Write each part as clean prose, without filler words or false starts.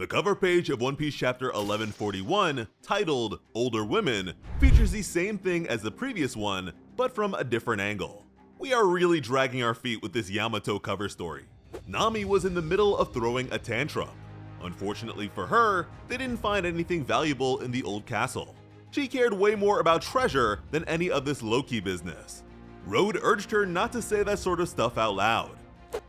The cover page of One Piece chapter 1141, titled Older Women, features the same thing as the previous one, but from a different angle. We are really dragging our feet with this Yamato cover story. Nami was in the middle of throwing a tantrum. Unfortunately for her, they didn't find anything valuable in the old castle. She cared way more about treasure than any of this Loki business. Road urged her not to say that sort of stuff out loud,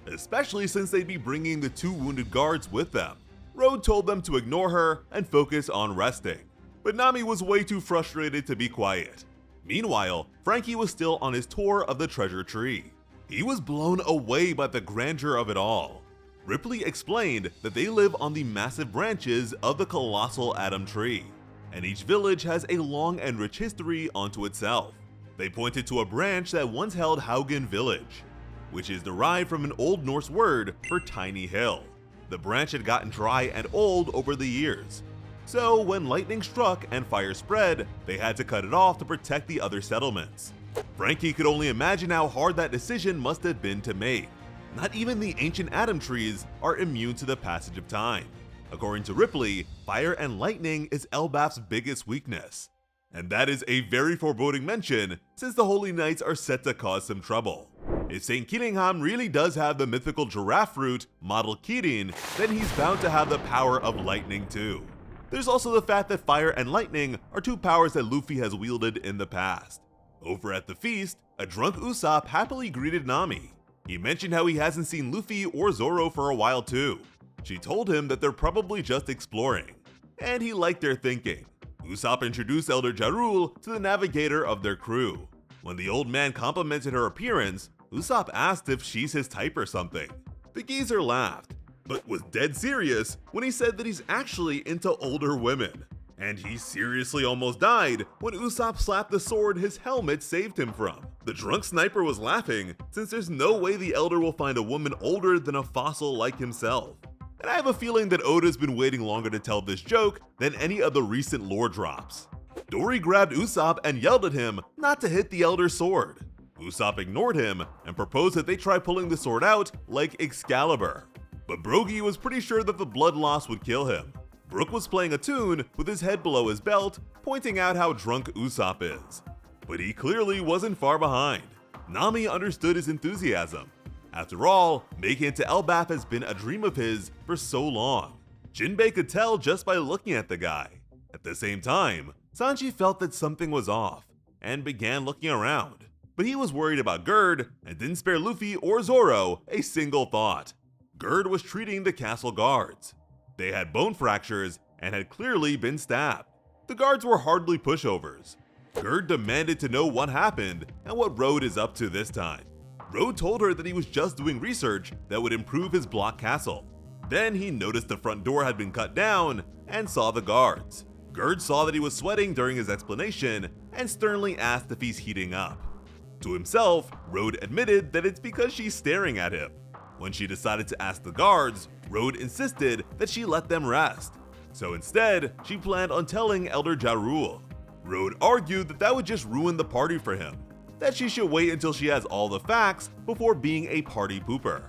especially since they'd be bringing the 2 wounded guards with them. Road told them to ignore her and focus on resting, but Nami was way too frustrated to be quiet. Meanwhile, Frankie was still on his tour of the treasure tree. He was blown away by the grandeur of it all. Ripley explained that they live on the massive branches of the colossal Atom Tree, and each village has a long and rich history unto itself. They pointed to a branch that once held Haugen Village, which is derived from an Old Norse word for tiny hill. The branch had gotten dry and old over the years, so when lightning struck and fire spread, they had to cut it off to protect the other settlements. Frankie could only imagine how hard that decision must have been to make. Not even the ancient atom trees are immune to the passage of time. According to Ripley, fire and lightning is Elbaf's biggest weakness. And that is a very foreboding mention, since the Holy Knights are set to cause some trouble. If St. Killingham really does have the mythical giraffe fruit, model Kirin, then he's bound to have the power of lightning too. There's also the fact that fire and lightning are 2 powers that Luffy has wielded in the past. Over at the feast, a drunk Usopp happily greeted Nami. He mentioned how he hasn't seen Luffy or Zoro for a while too. She told him that they're probably just exploring, and he liked their thinking. Usopp introduced Elder Jarul to the navigator of their crew. When the old man complimented her appearance, Usopp asked if she's his type or something. The geezer laughed, but was dead serious when he said that he's actually into older women. And he seriously almost died when Usopp slapped the sword his helmet saved him from. The drunk sniper was laughing, since there's no way the Elder will find a woman older than a fossil like himself. And I have a feeling that Oda's been waiting longer to tell this joke than any of the recent lore drops. Dory grabbed Usopp and yelled at him not to hit the Elder's sword. Usopp ignored him and proposed that they try pulling the sword out like Excalibur. But Brogy was pretty sure that the blood loss would kill him. Brook was playing a tune with his head below his belt, pointing out how drunk Usopp is. But he clearly wasn't far behind. Nami understood his enthusiasm. After all, making it to Elbaf has been a dream of his for so long. Jinbei could tell just by looking at the guy. At the same time, Sanji felt that something was off, and began looking around. But he was worried about Gerd, and didn't spare Luffy or Zoro a single thought. Gerd was treating the castle guards. They had bone fractures, and had clearly been stabbed. The guards were hardly pushovers. Gerd demanded to know what happened, and what Road is up to this time. Road told her that he was just doing research that would improve his block castle. Then he noticed the front door had been cut down, and saw the guards. Gerd saw that he was sweating during his explanation, and sternly asked if he's heating up. To himself, Road admitted that it's because she's staring at him. When she decided to ask the guards, Road insisted that she let them rest. So instead, she planned on telling Elder Jarul. Road argued that that would just ruin the party for him, that she should wait until she has all the facts before being a party pooper.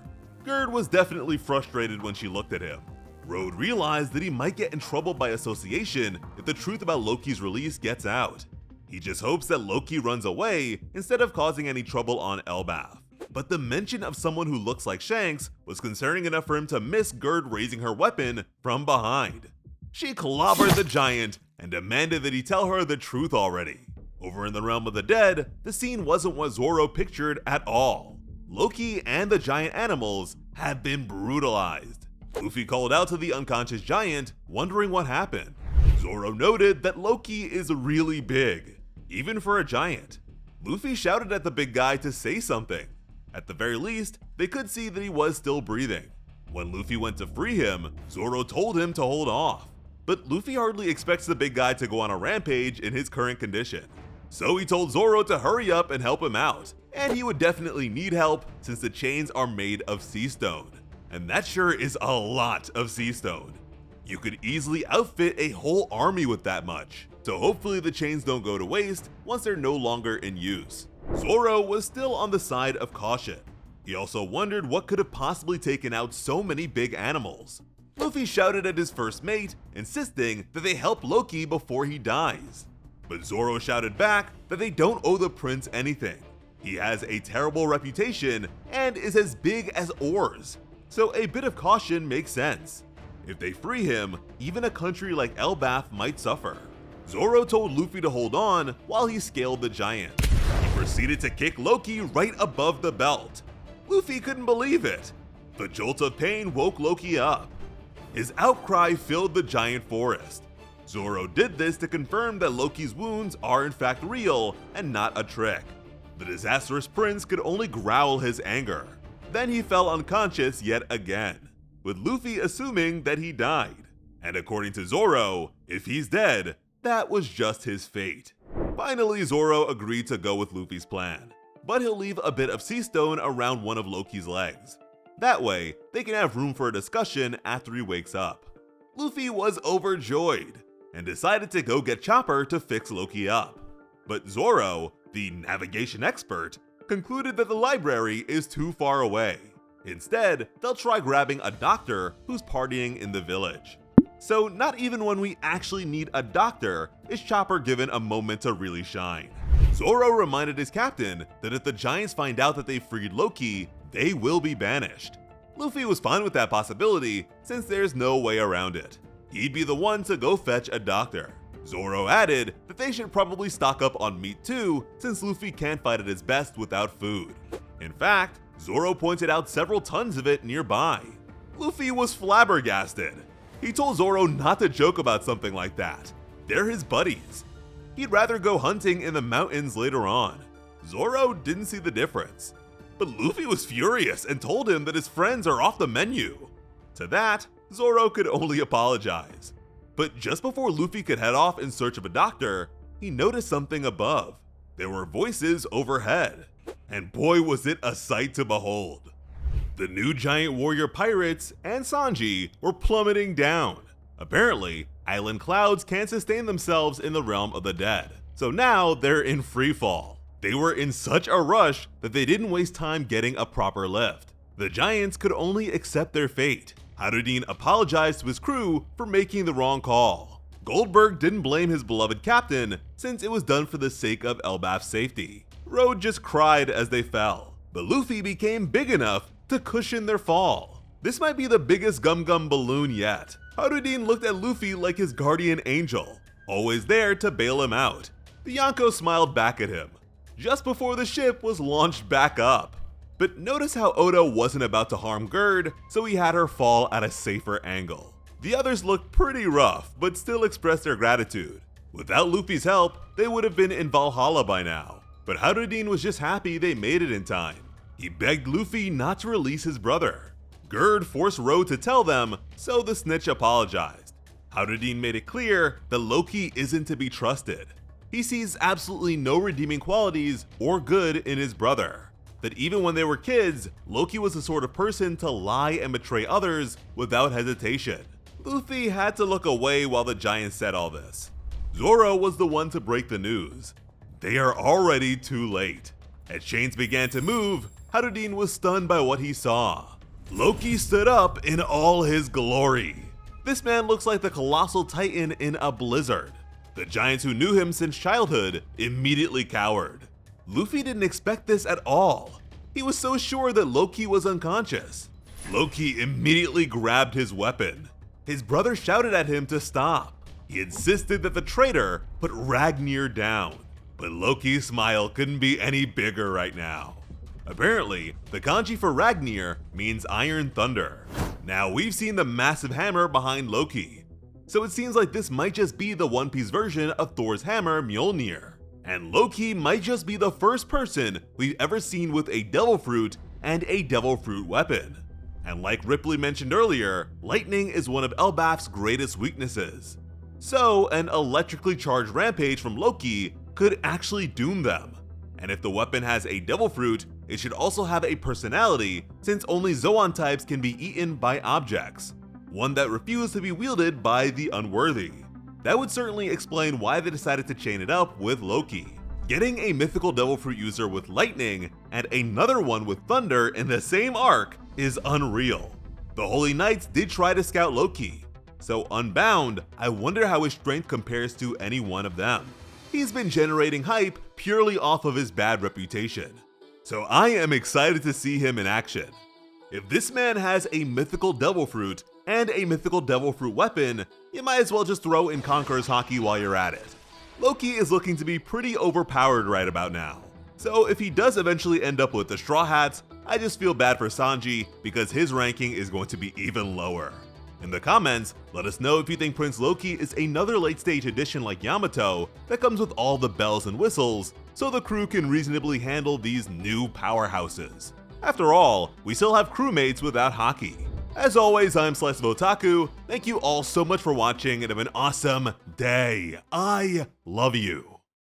Gerd was definitely frustrated when she looked at him. Road realized that he might get in trouble by association if the truth about Loki's release gets out. He just hopes that Loki runs away instead of causing any trouble on Elbaf. But the mention of someone who looks like Shanks was concerning enough for him to miss Gerd raising her weapon from behind. She clobbered the giant and demanded that he tell her the truth already. Over in the realm of the dead, the scene wasn't what Zoro pictured at all. Loki and the giant animals had been brutalized. Luffy called out to the unconscious giant, wondering what happened. Zoro noted that Loki is really big, even for a giant. Luffy shouted at the big guy to say something. At the very least, they could see that he was still breathing. When Luffy went to free him, Zoro told him to hold off. But Luffy hardly expects the big guy to go on a rampage in his current condition. So he told Zoro to hurry up and help him out, and he would definitely need help since the chains are made of sea stone. And that sure is a lot of sea stone. You could easily outfit a whole army with that much, so hopefully the chains don't go to waste once they're no longer in use. Zoro was still on the side of caution. He also wondered what could have possibly taken out so many big animals. Luffy shouted at his first mate, insisting that they help Loki before he dies. But Zoro shouted back that they don't owe the prince anything. He has a terrible reputation and is as big as oars, so a bit of caution makes sense. If they free him, even a country like Elbaf might suffer. Zoro told Luffy to hold on while he scaled the giant. He proceeded to kick Loki right above the belt. Luffy couldn't believe it. The jolt of pain woke Loki up. His outcry filled the giant forest. Zoro did this to confirm that Loki's wounds are in fact real and not a trick. The disastrous prince could only growl his anger. Then he fell unconscious yet again, with Luffy assuming that he died. And according to Zoro, if he's dead, that was just his fate. Finally, Zoro agreed to go with Luffy's plan, but he'll leave a bit of sea stone around one of Loki's legs. That way, they can have room for a discussion after he wakes up. Luffy was overjoyed and decided to go get Chopper to fix Loki up. But Zoro, the navigation expert, concluded that the library is too far away. Instead, they'll try grabbing a doctor who's partying in the village. So not even when we actually need a doctor is Chopper given a moment to really shine. Zoro reminded his captain that if the giants find out that they freed Loki, they will be banished. Luffy was fine with that possibility since there's no way around it. He'd be the one to go fetch a doctor. Zoro added that they should probably stock up on meat too, since Luffy can't fight at his best without food. In fact, Zoro pointed out several tons of it nearby. Luffy was flabbergasted. He told Zoro not to joke about something like that. They're his buddies. He'd rather go hunting in the mountains later on. Zoro didn't see the difference. But Luffy was furious and told him that his friends are off the menu. To that, Zoro could only apologize. But just before Luffy could head off in search of a doctor, he noticed something above. There were voices overhead. And boy was it a sight to behold. The new giant warrior pirates and Sanji were plummeting down. Apparently, island clouds can't sustain themselves in the realm of the dead, so now they're in free fall. They were in such a rush that they didn't waste time getting a proper lift. The giants could only accept their fate. Harudin apologized to his crew for making the wrong call. Goldberg didn't blame his beloved captain since it was done for the sake of Elbaf's safety. Road just cried as they fell, but Luffy became big enough to cushion their fall. This might be the biggest Gum Gum balloon yet. Harudin looked at Luffy like his guardian angel, always there to bail him out. The Yonko smiled back at him, just before the ship was launched back up. But notice how Oda wasn't about to harm Gerd, so he had her fall at a safer angle. The others looked pretty rough, but still expressed their gratitude. Without Luffy's help, they would have been in Valhalla by now. But Harudin was just happy they made it in time. He begged Luffy not to release his brother. Gerd forced Road to tell them, so the snitch apologized. Harudin made it clear that Loki isn't to be trusted. He sees absolutely no redeeming qualities or good in his brother. That even when they were kids, Loki was the sort of person to lie and betray others without hesitation. Luffy had to look away while the giants said all this. Zoro was the one to break the news. They are already too late. As chains began to move, Harudin was stunned by what he saw. Loki stood up in all his glory. This man looks like the colossal titan in a blizzard. The giants who knew him since childhood immediately cowered. Luffy didn't expect this at all. He was so sure that Loki was unconscious. Loki immediately grabbed his weapon. His brother shouted at him to stop. He insisted that the traitor put Ragnir down. But Loki's smile couldn't be any bigger right now. Apparently, the kanji for Ragnir means Iron Thunder. Now we've seen the massive hammer behind Loki, so it seems like this might just be the One Piece version of Thor's hammer Mjolnir. And Loki might just be the first person we've ever seen with a devil fruit and a devil fruit weapon. And like Ripley mentioned earlier, lightning is one of Elbaf's greatest weaknesses. So an electrically charged rampage from Loki could actually doom them. And if the weapon has a devil fruit, it should also have a personality, since only Zoan types can be eaten by objects, one that refused to be wielded by the unworthy. That would certainly explain why they decided to chain it up with Loki. Getting a mythical devil fruit user with lightning and another one with thunder in the same arc is unreal. The Holy Knights did try to scout Loki, so unbound, I wonder how his strength compares to any one of them. He's been generating hype purely off of his bad reputation, so I am excited to see him in action. If this man has a mythical devil fruit and a mythical devil fruit weapon, you might as well just throw in Conqueror's Haki while you're at it. Loki is looking to be pretty overpowered right about now, so if he does eventually end up with the Straw Hats, I just feel bad for Sanji because his ranking is going to be even lower. In the comments, let us know if you think Prince Loki is another late stage addition like Yamato that comes with all the bells and whistles, so the crew can reasonably handle these new powerhouses. After all, we still have crewmates without Haki. As always, I'm Slice of Otaku. Thank you all so much for watching and have an awesome day. I love you.